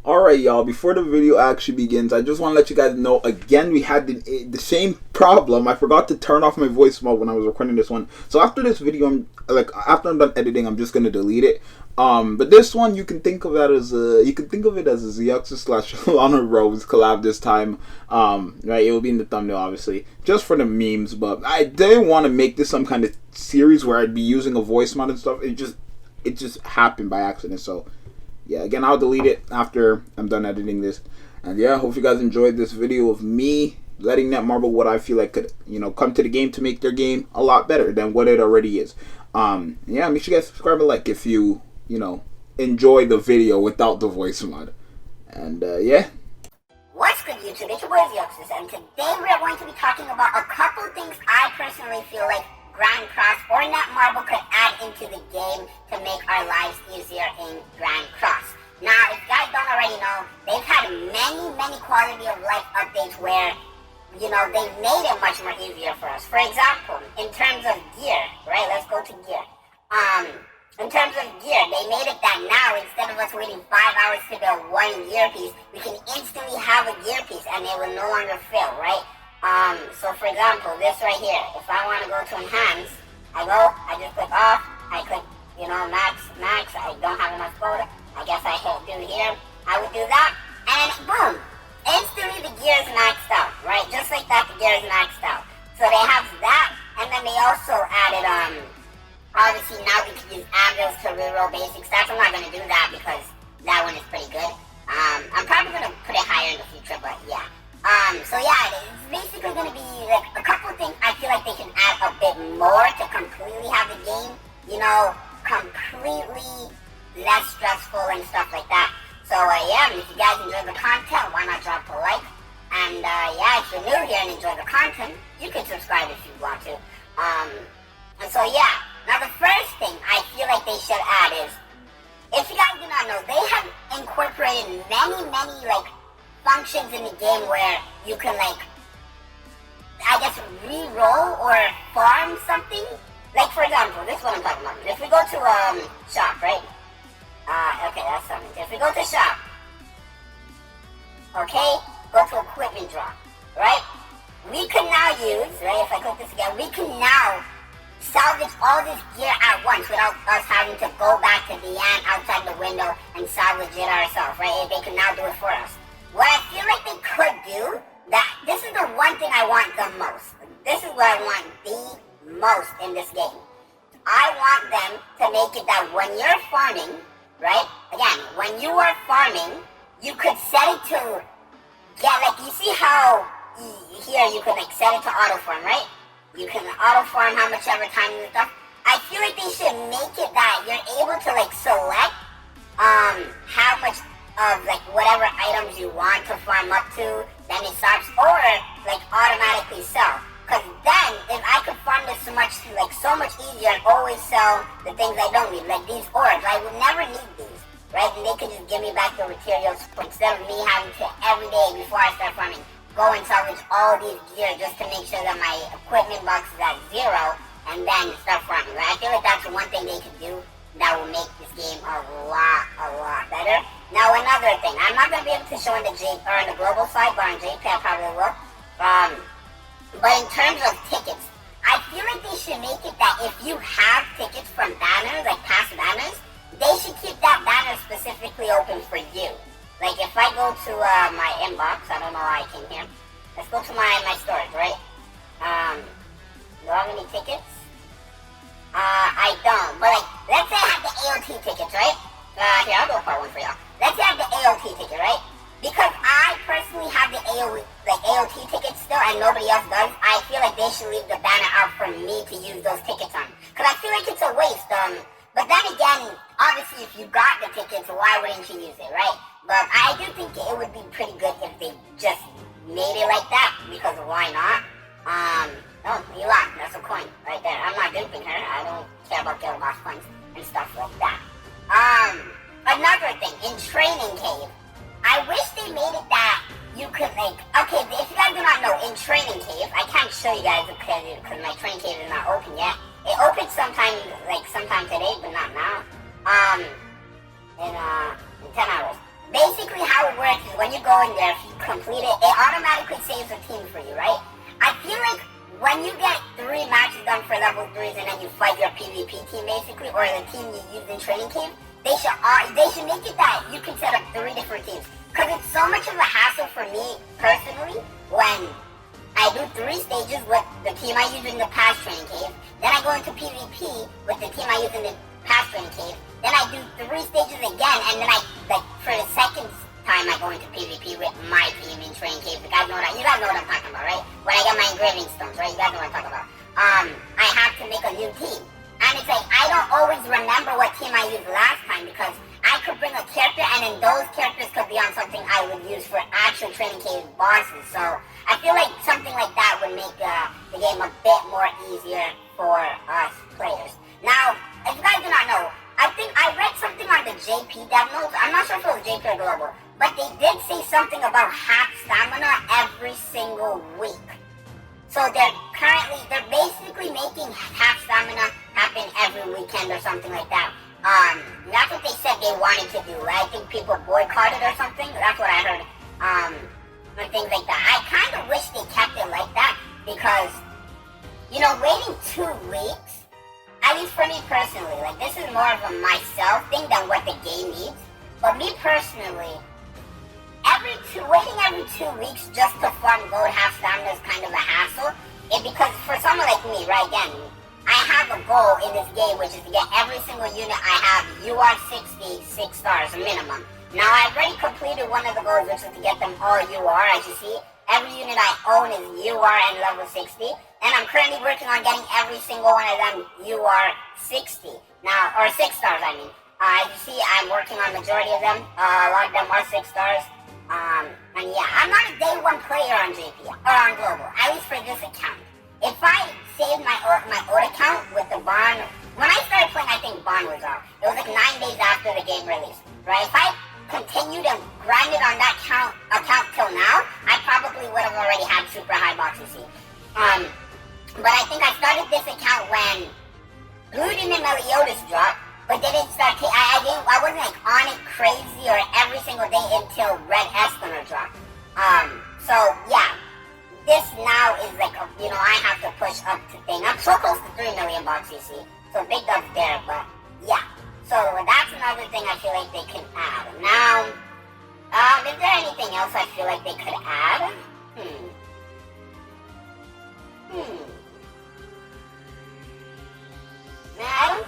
Alright, y'all, before the video actually begins, I just want to let you guys know, again, we had the same problem. I forgot to turn off my voice mode when I was recording this one. So after this video, after I'm done editing, I'm just going to delete it. But this one, you can think of that as you can think of it as a Zxous / LANA RHOADES collab this time. Right, it will be in the thumbnail, obviously, just for the memes. But I didn't want to make this some kind of series where I'd be using a voice mod and stuff. It just happened by accident, so... yeah, again, I'll delete it after I'm done editing this. And yeah, hope you guys enjoyed this video of me letting Netmarble what I feel like could, come to the game to make their game a lot better than what it already is. Yeah, make sure you guys subscribe and like if you, enjoy the video without the voice mod. And yeah. What's good, YouTube? It's your boy Zxous, and today we are going to be talking about a couple things I personally feel like Grand Cross or Netmarble could add into the game to make our lives easier in Grand Cross. Now, if you guys don't already know, they've had many quality of life updates where, they've made it much more easier for us. For example, in terms of gear, right? Let's go to gear. In terms of gear, they made it that now, instead of us waiting 5 hours to build one gear piece, we can instantly have a gear piece and it will no longer fail, right? So for example, this right here, if I want to go to enhance, I just click off, I click, max, I don't have enough gold, I guess I hit do here, I would do that, and boom, instantly the gear is maxed out, right, just like that, the gear is maxed out. So they have that, and then they also added, obviously now we can use anvils to reroll basic stats. I'm not going to do that because that one is pretty good. I'm probably going to put it higher in the future, but yeah. So yeah, it's basically going to be like a couple things I feel like they can add a bit more to completely have the game, completely less stressful and stuff like that. So yeah, if you guys enjoy the content, why not drop a like? And yeah, if you're new here and enjoy the content, you can subscribe if you want to. And so yeah, now the first thing I feel like they should add is, if you guys do not know, they have incorporated many functions in the game where you can re-roll or farm something. Like for example, this is what I'm talking about. If we go to shop, right? Okay, that's something. If we go to shop, okay, go to equipment drop, right? We can now use, right? If I click this again, we can now salvage all this gear at once without us having to go back to the end outside the window and salvage it ourselves, right? They can now do it for us. What I feel like they could do, this is the one thing I want the most. This is what I want the most in this game. I want them to make it that when you're farming, right? Again, when you are farming, you could set it to get, you see how here you can set it to auto farm, right? You can auto farm how much ever time and stuff. I feel like they should make it that you're able to select how much of whatever items you want to farm up to, then it stops, or automatically sell. Cause then if I could farm this so much easier and always sell the things I don't need, like these orbs, I would never need these, right? And they could just give me back the materials instead of me having to every day before I start farming go and salvage all these gear just to make sure that my equipment box is at 0 and then start farming, right? I feel like that's one thing they could do that will make this game a lot better. Now another thing, I'm not going to be able to show on the global side, but on JP I probably will. But in terms of tickets, I feel like they should make it that if you have tickets from banners, like past banners, they should keep that banner specifically open for you. If I go to my inbox, I don't know why I came here. Let's go to my storage, right? Do I have any tickets? I don't. But let's say I have the AOT tickets, right? Here, I'll go part one for y'all. Let's say I have the AOT ticket, right? Because I personally have the AOT tickets still and nobody else does, I feel like they should leave the banner out for me to use those tickets on. Because I feel like it's a waste. But then again, obviously if you got the tickets, why wouldn't you use it, right? But I do think it would be pretty good if they just made it like that, because why not? Oh, Elon, that's a coin right there. I'm not duping her. I don't care about Guild Boss coins and stuff like that. Another thing, in Training Cave, I wish they made it that you could okay, if you guys do not know, in Training Cave, I can't show you guys because my Training Cave is not open yet. It opens sometime today, but not now. In 10 hours. Basically, how it works is when you go in there, if you complete it, it automatically saves a team for you, right? I feel like when you get 3 matches done for level 3s and then you fight your PvP team basically, or the team you use in training cave, they should make it that you can set up 3 different teams. Because it's so much of a hassle for me personally when I do 3 stages with the team I use in the past training cave, then I go into PvP with the team I use in the past training cave, then I do 3 stages again, and then for the second time I go into PvP with my team in training cave. You guys know what I'm talking about, right? When I get my engraving stones, right? You guys know what I'm talking about. I have to make a new team. And it's like, I don't always remember what team I used last time because I could bring a character and then those characters could be on something I would use for actual training cave bosses. So I feel like something like that would make the game a bit more easier for us players. Now, if you guys do not know, I think I read something on the JP dev notes. I'm not sure if it was JP or Global, but they did say something about half stamina every single week. So they're basically making half stamina happen every weekend or something like that. That's what they said they wanted to do. I think people boycotted or something. That's what I heard. And things like that. I kind of wish they kept it like that because, you know, waiting 2 weeks, at least for me personally, like this is more of a myself thing than what the game needs. But me personally, waiting every 2 weeks just to farm gold half stamina is kind of a hassle. Because for someone like me, right, again, I have a goal in this game, which is to get every single unit I have UR 60 6 stars minimum. Now I've already completed one of the goals, which is to get them all UR. As you see, every unit I own is UR and level 60, and I'm currently working on getting every single one of them UR 60 now, or 6 stars. I mean, as you see, I'm working on majority of them. A lot of them are 6 stars. And yeah, I'm not a day 1 player on JP or on Global, at least for this account. If I saved my old account with the bond, when I started playing, I think bond was off. It was like 9 days after the game released, right? If I continued and grinded on that account till now, I probably would have already had super high boxing C. But I think I started this account when Looting and Meliodas dropped, but they didn't start. I wasn't like on it crazy or every single day until Red Espener dropped. So yeah, this now is like I have to push up to thing. I'm so close to 3 million bucks, you see. So big dubs there, but yeah. So that's another thing I feel like they can add. Now, is there anything else I feel like they could add? Nah, I don't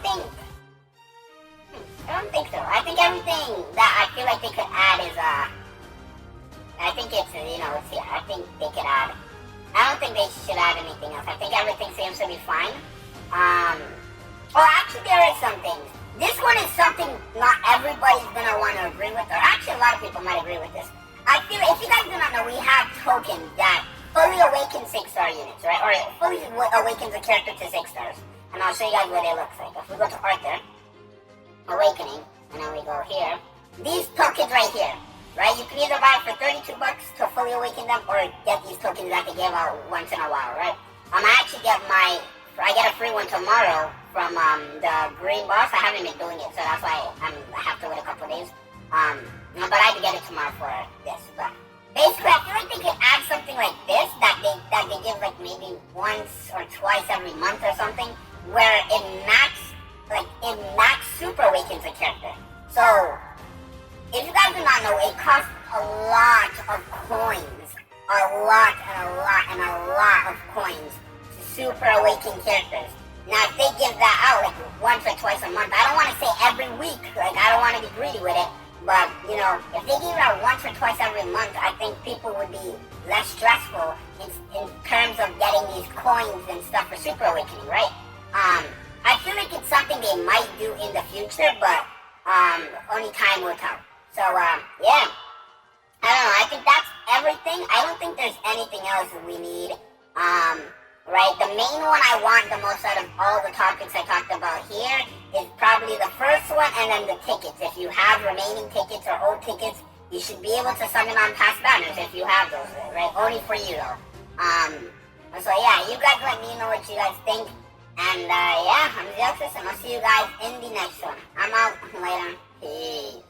think so. I think everything that I feel like they could add is, I think it's, it's here. I think they could add. I don't think they should add anything else. I think everything seems to be fine. Actually there is some things. This one is something not everybody's gonna want to agree with, or actually a lot of people might agree with this. I feel, if you guys do not know, we have tokens that fully awaken 6-star units, right? Or fully awakens a character to 6 stars. And I'll show you guys what it looks like. If we go to Arthur, Awakening, and then we go here. These tokens right here, right? You can either buy it for 32 bucks to fully awaken them, or get these tokens that they give out once in a while, right? I actually get I get a free one tomorrow from the green boss. I haven't been doing it, so that's why I have to wait a couple of days. But I have to get it tomorrow for this. But basically, I feel like they could add something like this that they give like maybe once or twice every month or something, where it max super awakens a character. So if you guys do not know, it costs a lot of coins, a lot of coins to super awaken characters. Now if they give that out like once or twice a month, I don't want to say every week, like I don't want to be greedy with it, but if they give it out once or twice every month, I think people would be less stressful in terms of getting these coins and stuff for super awakening, right? I feel like it's something they might do in the future, but only time will tell. So yeah, I don't know, I think that's everything. I don't think there's anything else we need. Right, the main one I want the most out of all the topics I talked about here is probably the first one, and then the tickets. If you have remaining tickets or old tickets, you should be able to summon on past banners if you have those, right? Only for you though. So yeah, you guys let me know what you guys think. And yeah, I'm Zxous, and I'll see you guys in the next one. I'm out. Later. Peace.